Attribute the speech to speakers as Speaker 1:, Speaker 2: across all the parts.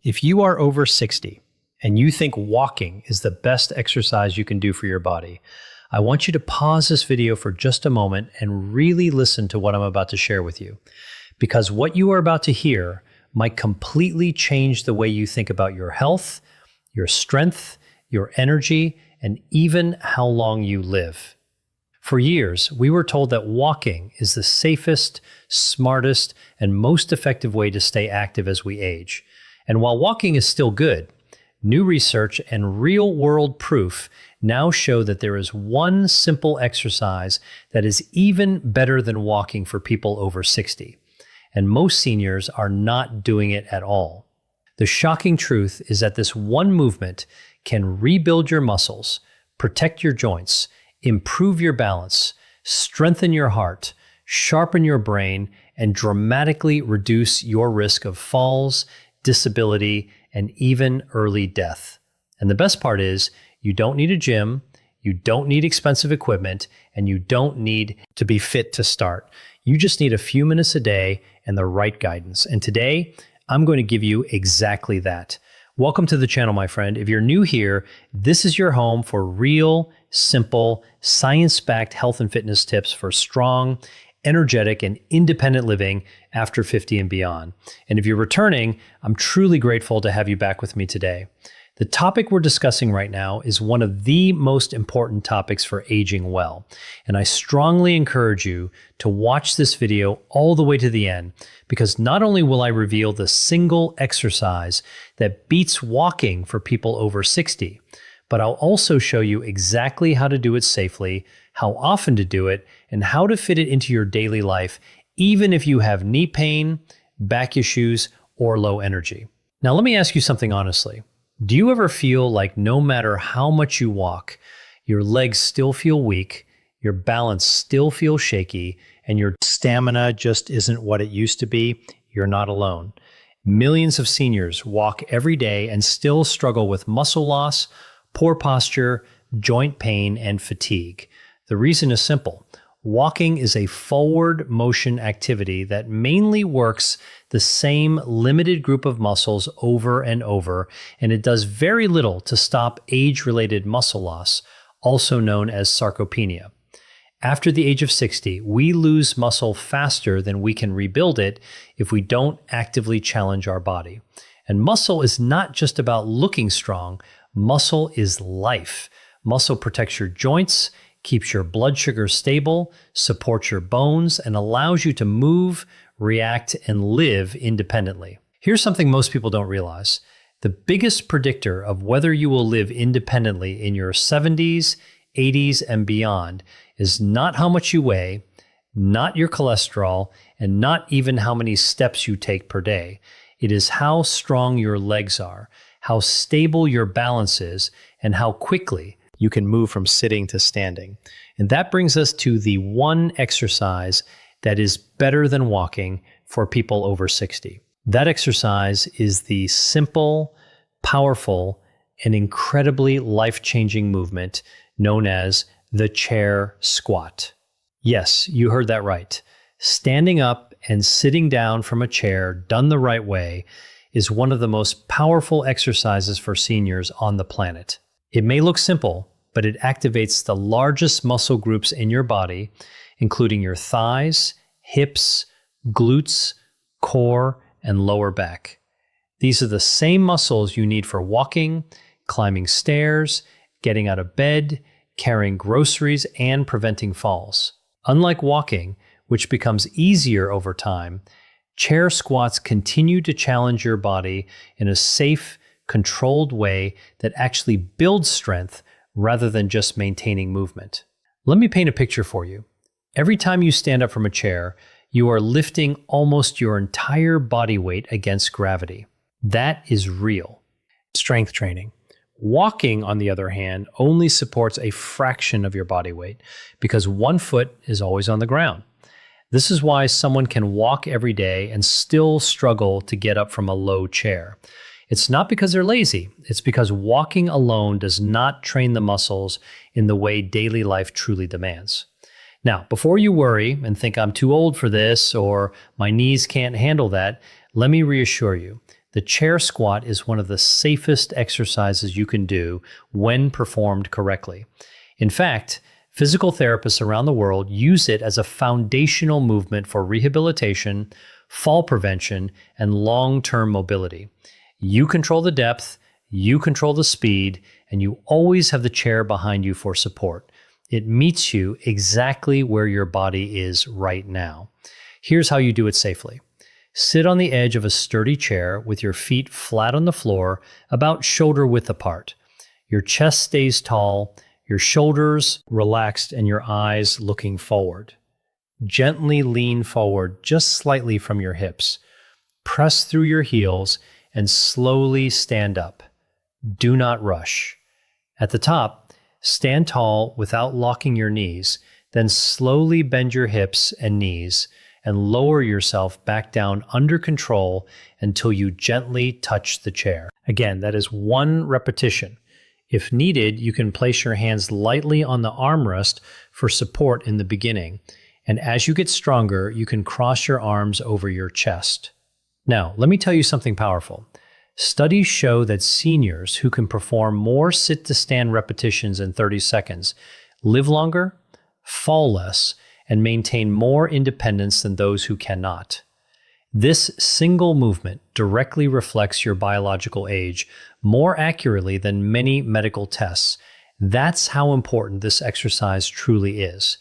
Speaker 1: If you are over 60 and you think walking is the best exercise you can do for your body, I want you to pause this video for just a moment and really listen to what I'm about to share with you. Because what you are about to hear might completely change the way you think about your health, your strength, your energy, and even how long you live. For years, we were told that walking is the safest, smartest, and most effective way to stay active as we age. And while walking is still good, new research and real-world proof now show that there is one simple exercise that is even better than walking for people over 60. And most seniors are not doing it at all. The shocking truth is that this one movement can rebuild your muscles, protect your joints, improve your balance, strengthen your heart, sharpen your brain, and dramatically reduce your risk of falls, disability, and even early death. And the best part is, you don't need a gym, you don't need expensive equipment, and you don't need to be fit to start. You just need a few minutes a day and the right guidance. And today, I'm going to give you exactly that. Welcome to the channel, my friend. If you're new here, this is your home for real, simple, science-backed health and fitness tips for strong, energetic, and independent living after 50 and beyond. And if you're returning, I'm truly grateful to have you back with me today. The topic we're discussing right now is one of the most important topics for aging well. And I strongly encourage you to watch this video all the way to the end, because not only will I reveal the single exercise that beats walking for people over 60, but I'll also show you exactly how to do it safely, how often to do it, and how to fit it into your daily life, even if you have knee pain, back issues, or low energy. Now, let me ask you something honestly. Do you ever feel like no matter how much you walk, your legs still feel weak, your balance still feels shaky, and your stamina just isn't what it used to be? You're not alone. Millions of seniors walk every day and still struggle with muscle loss, poor posture, joint pain, and fatigue. The reason is simple. Walking is a forward motion activity that mainly works the same limited group of muscles over and over, and it does very little to stop age-related muscle loss, also known as sarcopenia. After the age of 60, we lose muscle faster than we can rebuild it if we don't actively challenge our body. And muscle is not just about looking strong. Muscle is life. Muscle protects your joints, keeps your blood sugar stable, supports your bones, and allows you to move, react, and live independently. Here's something most people don't realize. The biggest predictor of whether you will live independently in your 70s, 80s, and beyond is not how much you weigh, not your cholesterol, and not even how many steps you take per day. It is how strong your legs are, how stable your balance is, and how quickly you can move from sitting to standing. And that brings us to the one exercise that is better than walking for people over 60. That exercise is the simple, powerful, and incredibly life-changing movement known as the chair squat. Yes, you heard that right. Standing up and sitting down from a chair done the right way is one of the most powerful exercises for seniors on the planet. It may look simple, but it activates the largest muscle groups in your body, including your thighs, hips, glutes, core, and lower back. These are the same muscles you need for walking, climbing stairs, getting out of bed, carrying groceries, and preventing falls. Unlike walking, which becomes easier over time, chair squats continue to challenge your body in a safe, controlled way that actually builds strength rather than just maintaining movement. Let me paint a picture for you. Every time you stand up from a chair, you are lifting almost your entire body weight against gravity. That is real strength training. Walking, on the other hand, only supports a fraction of your body weight because one foot is always on the ground. This is why someone can walk every day and still struggle to get up from a low chair. It's not because they're lazy. It's because walking alone does not train the muscles in the way daily life truly demands. Now, before you worry and think I'm too old for this or my knees can't handle that, let me reassure you. The chair squat is one of the safest exercises you can do when performed correctly. In fact, physical therapists around the world use it as a foundational movement for rehabilitation, fall prevention, and long-term mobility. You control the depth, you control the speed, and you always have the chair behind you for support. It meets you exactly where your body is right now. Here's how you do it safely. Sit on the edge of a sturdy chair with your feet flat on the floor, about shoulder width apart. Your chest stays tall, your shoulders relaxed, and your eyes looking forward. Gently lean forward just slightly from your hips. Press through your heels and slowly stand up. Do not rush. At the top, stand tall without locking your knees, then slowly bend your hips and knees and lower yourself back down under control until you gently touch the chair. Again, that is 1 repetition. If needed, you can place your hands lightly on the armrest for support in the beginning, and as you get stronger, you can cross your arms over your chest. Now, let me tell you something powerful. Studies show that seniors who can perform more sit-to-stand repetitions in 30 seconds live longer, fall less, and maintain more independence than those who cannot. This single movement directly reflects your biological age more accurately than many medical tests. That's how important this exercise truly is.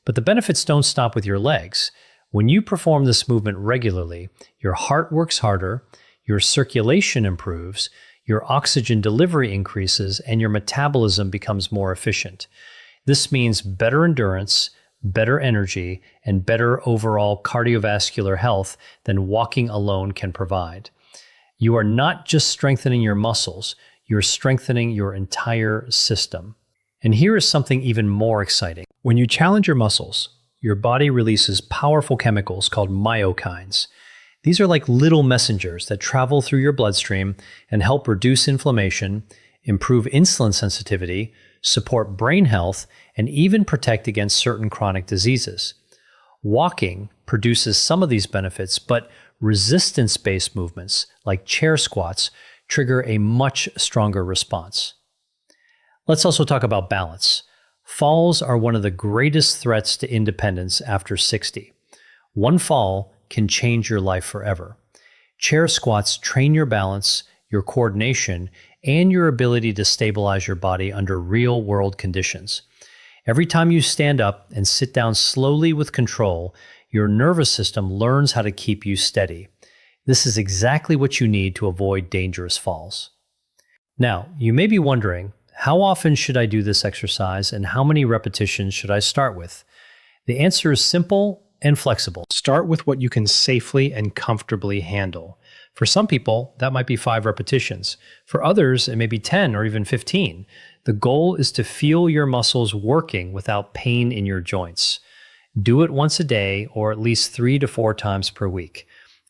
Speaker 1: But the benefits don't stop with your legs. When you perform this movement regularly, your heart works harder, your circulation improves, your oxygen delivery increases, and your metabolism becomes more efficient. This means better endurance, better energy, and better overall cardiovascular health than walking alone can provide. You are not just strengthening your muscles, you're strengthening your entire system. And here is something even more exciting. When you challenge your muscles, your body releases powerful chemicals called myokines. These are like little messengers that travel through your bloodstream and help reduce inflammation, improve insulin sensitivity, support brain health, and even protect against certain chronic diseases. Walking produces some of these benefits, but resistance-based movements like chair squats trigger a much stronger response. Let's also talk about balance. Falls are one of the greatest threats to independence after 60. One fall can change your life forever. Chair squats train your balance, your coordination, and your ability to stabilize your body under real-world conditions. Every time you stand up and sit down slowly with control, your nervous system learns how to keep you steady. This is exactly what you need to avoid dangerous falls. Now, you may be wondering, how often should I do this exercise and how many repetitions should I start with? The answer is simple and flexible. Start with what you can safely and comfortably handle. For some people, that might be 5 repetitions. For others, it may be 10 or even 15. The goal is to feel your muscles working without pain in your joints. Do it once a day or at least 3 to 4 times per week.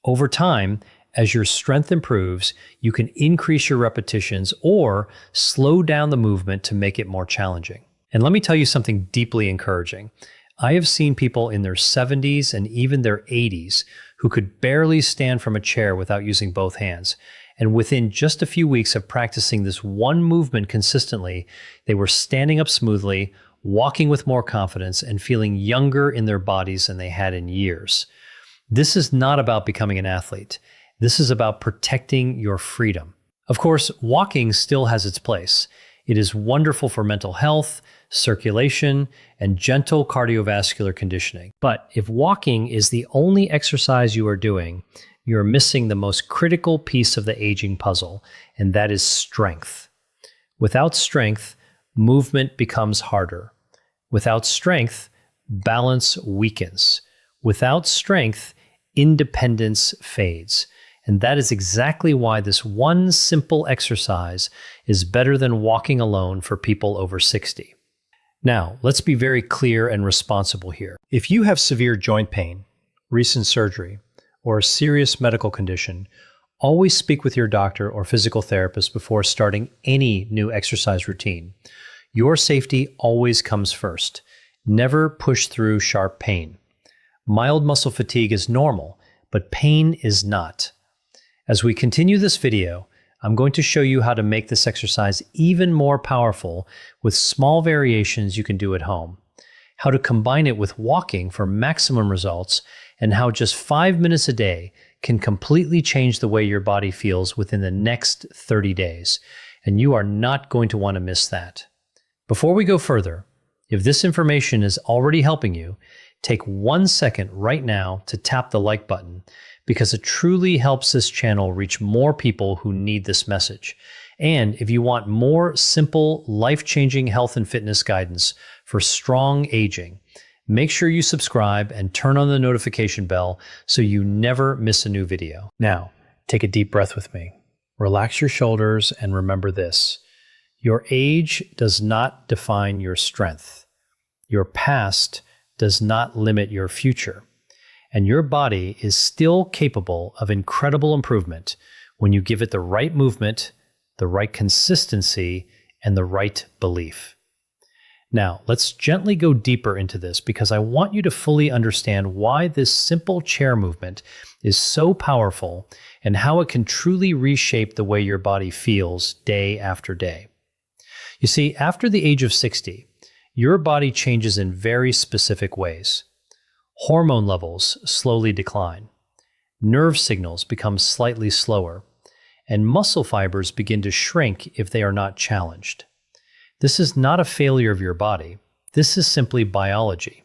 Speaker 1: Over time, as your strength improves, you can increase your repetitions or slow down the movement to make it more challenging. And let me tell you something deeply encouraging. I have seen people in their 70s and even their 80s who could barely stand from a chair without using both hands. And within just a few weeks of practicing this one movement consistently, they were standing up smoothly, walking with more confidence, and feeling younger in their bodies than they had in years. This is not about becoming an athlete. This is about protecting your freedom. Of course, walking still has its place. It is wonderful for mental health, circulation, and gentle cardiovascular conditioning. But if walking is the only exercise you are doing, you're missing the most critical piece of the aging puzzle, and that is strength. Without strength, movement becomes harder. Without strength, balance weakens. Without strength, independence fades. And that is exactly why this one simple exercise is better than walking alone for people over 60. Now, let's be very clear and responsible here. If you have severe joint pain, recent surgery, or a serious medical condition, always speak with your doctor or physical therapist before starting any new exercise routine. Your safety always comes first. Never push through sharp pain. Mild muscle fatigue is normal, but pain is not. As we continue this video, I'm going to show you how to make this exercise even more powerful with small variations you can do at home, how to combine it with walking for maximum results, and how just 5 minutes a day can completely change the way your body feels within the next 30 days. And you are not going to want to miss that. Before we go further, if this information is already helping you, take 1 second right now to tap the like button, because it truly helps this channel reach more people who need this message. And if you want more simple, life-changing health and fitness guidance for strong aging, make sure you subscribe and turn on the notification bell so you never miss a new video. Now, take a deep breath with me. Relax your shoulders and remember this: your age does not define your strength. Your past does not limit your future. And your body is still capable of incredible improvement when you give it the right movement, the right consistency, and the right belief. Now, let's gently go deeper into this because I want you to fully understand why this simple chair movement is so powerful and how it can truly reshape the way your body feels day after day. You see, after the age of 60, your body changes in very specific ways. Hormone levels slowly decline, nerve signals become slightly slower, and muscle fibers begin to shrink if they are not challenged. This is not a failure of your body. This is simply biology.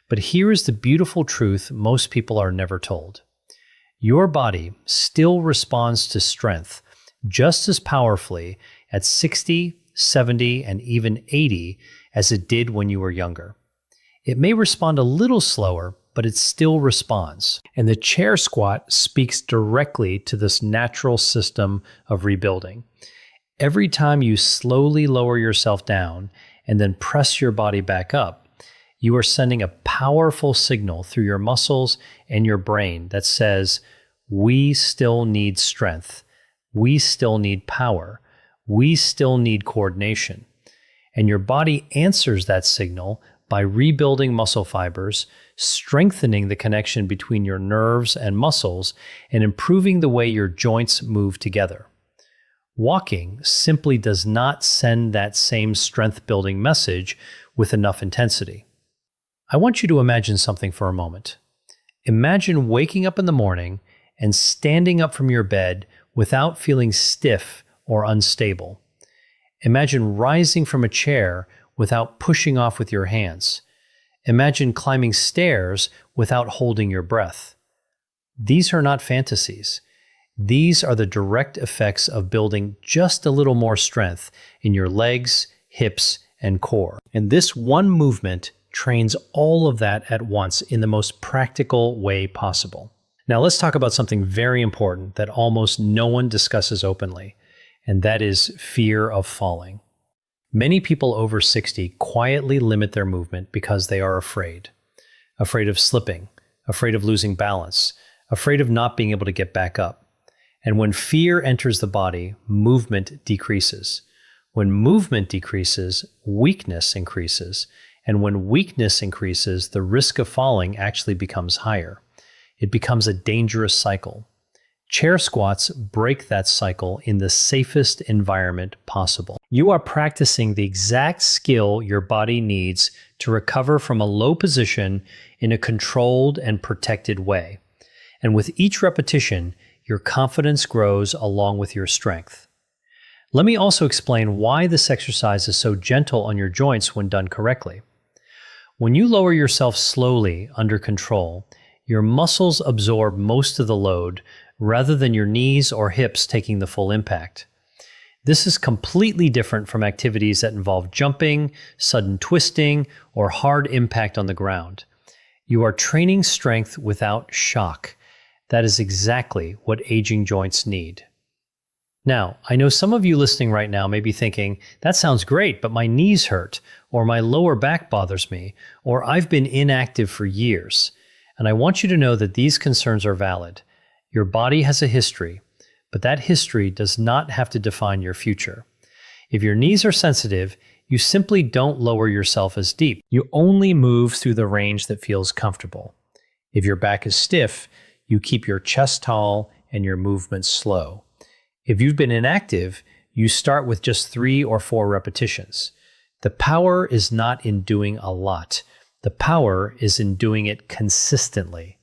Speaker 1: But here is the beautiful truth most people are never told. Your body still responds to strength just as powerfully at 60, 70, and even 80 as it did when you were younger. It may respond a little slower, but it still responds. And the chair squat speaks directly to this natural system of rebuilding. Every time you slowly lower yourself down and then press your body back up, you are sending a powerful signal through your muscles and your brain that says, we still need strength. We still need power. We still need coordination. And your body answers that signal by rebuilding muscle fibers, strengthening the connection between your nerves and muscles, and improving the way your joints move together. Walking simply does not send that same strength-building message with enough intensity. I want you to imagine something for a moment. Imagine waking up in the morning and standing up from your bed without feeling stiff or unstable. Imagine rising from a chair without pushing off with your hands. Imagine climbing stairs without holding your breath. These are not fantasies. These are the direct effects of building just a little more strength in your legs, hips, and core. And this one movement trains all of that at once in the most practical way possible. Now let's talk about something very important that almost no one discusses openly, and that is fear of falling. Many people over 60 quietly limit their movement because they are afraid. Afraid of slipping, afraid of losing balance, afraid of not being able to get back up. And when fear enters the body, movement decreases. When movement decreases, weakness increases. And when weakness increases, the risk of falling actually becomes higher. It becomes a dangerous cycle. Chair squats break that cycle in the safest environment possible. You are practicing the exact skill your body needs to recover from a low position in a controlled and protected way. And with each repetition, your confidence grows along with your strength. Let me also explain why this exercise is so gentle on your joints when done correctly. When you lower yourself slowly under control, your muscles absorb most of the load rather than your knees or hips taking the full impact. This is completely different from activities that involve jumping, sudden twisting, or hard impact on the ground. You are training strength without shock. That is exactly what aging joints need. Now, I know some of you listening right now may be thinking, that sounds great, but my knees hurt, or my lower back bothers me, or I've been inactive for years. And I want you to know that these concerns are valid. Your body has a history, but that history does not have to define your future. If your knees are sensitive, you simply don't lower yourself as deep. You only move through the range that feels comfortable. If your back is stiff, you keep your chest tall and your movement slow. If you've been inactive, you start with just 3 or 4 repetitions. The power is not in doing a lot. The power is in doing it consistently.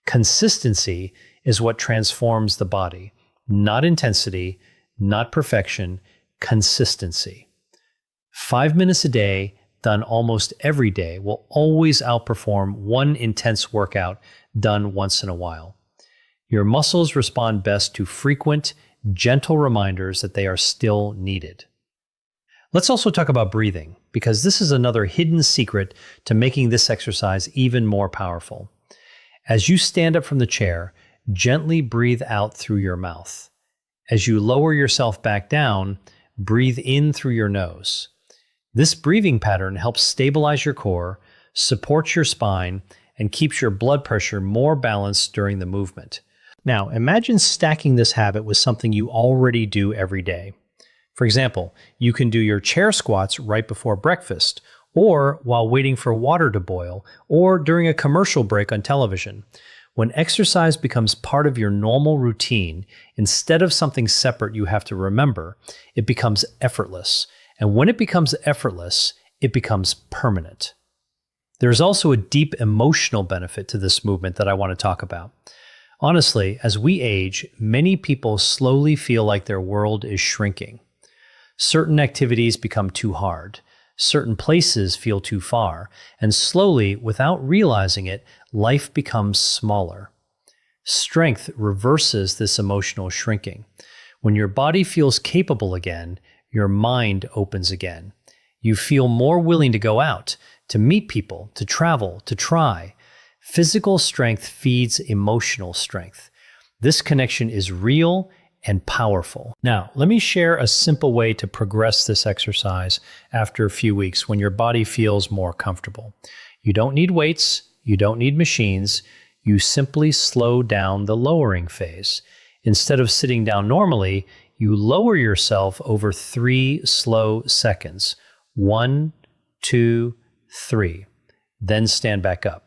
Speaker 1: Consistency is what transforms the body, not intensity, not perfection, consistency. 5 minutes a day, done almost every day, will always outperform one intense workout done once in a while. Your muscles respond best to frequent, gentle reminders that they are still needed. Let's also talk about breathing, because this is another hidden secret to making this exercise even more powerful. As you stand up from the chair, gently breathe out through your mouth. As you lower yourself back down, breathe in through your nose. This breathing pattern helps stabilize your core, supports your spine, and keeps your blood pressure more balanced during the movement. Now, imagine stacking this habit with something you already do every day. For example, you can do your chair squats right before breakfast, or while waiting for water to boil, or during a commercial break on television. When exercise becomes part of your normal routine, instead of something separate you have to remember, it becomes effortless. And when it becomes effortless, it becomes permanent. There's also a deep emotional benefit to this movement that I want to talk about. Honestly, as we age, many people slowly feel like their world is shrinking. Certain activities become too hard. Certain places feel too far. And slowly, without realizing it, life becomes smaller. Strength reverses this emotional shrinking. When your body feels capable again, your mind opens again. You feel more willing to go out, to meet people, to travel, to try. Physical strength feeds emotional strength. This connection is real and powerful. Now, let me share a simple way to progress this exercise after a few weeks when your body feels more comfortable. You don't need weights, you don't need machines, you simply slow down the lowering phase. Instead of sitting down normally, you lower yourself over 3 slow seconds. 1, 2, 3. Then stand back up.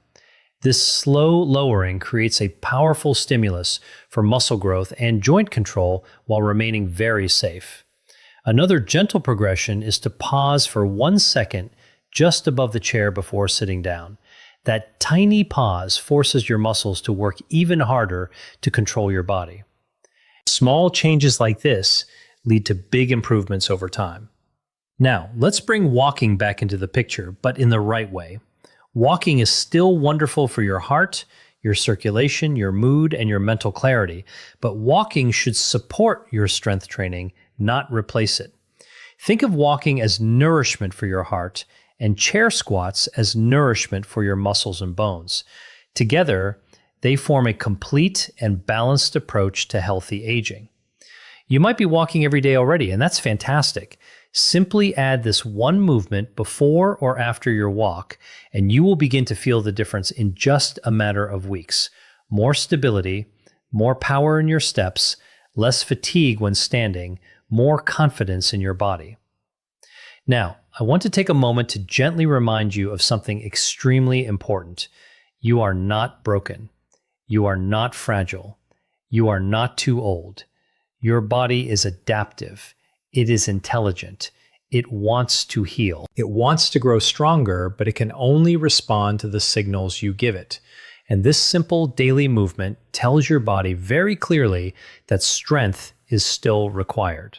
Speaker 1: This slow lowering creates a powerful stimulus for muscle growth and joint control while remaining very safe. Another gentle progression is to pause for 1 second just above the chair before sitting down. That tiny pause forces your muscles to work even harder to control your body. Small changes like this lead to big improvements over time. Now, let's bring walking back into the picture, but in the right way. Walking is still wonderful for your heart, your circulation, your mood, and your mental clarity, but walking should support your strength training, not replace it. Think of walking as nourishment for your heart and chair squats as nourishment for your muscles and bones. Together, they form a complete and balanced approach to healthy aging. You might be walking every day already, and that's fantastic. Simply add this one movement before or after your walk, and you will begin to feel the difference in just a matter of weeks. More stability, more power in your steps, less fatigue when standing, more confidence in your body. Now, I want to take a moment to gently remind you of something extremely important. You are not broken. You are not fragile. You are not too old. Your body is adaptive. It is intelligent. It wants to heal. It wants to grow stronger, but it can only respond to the signals you give it. And this simple daily movement tells your body very clearly that strength is still required.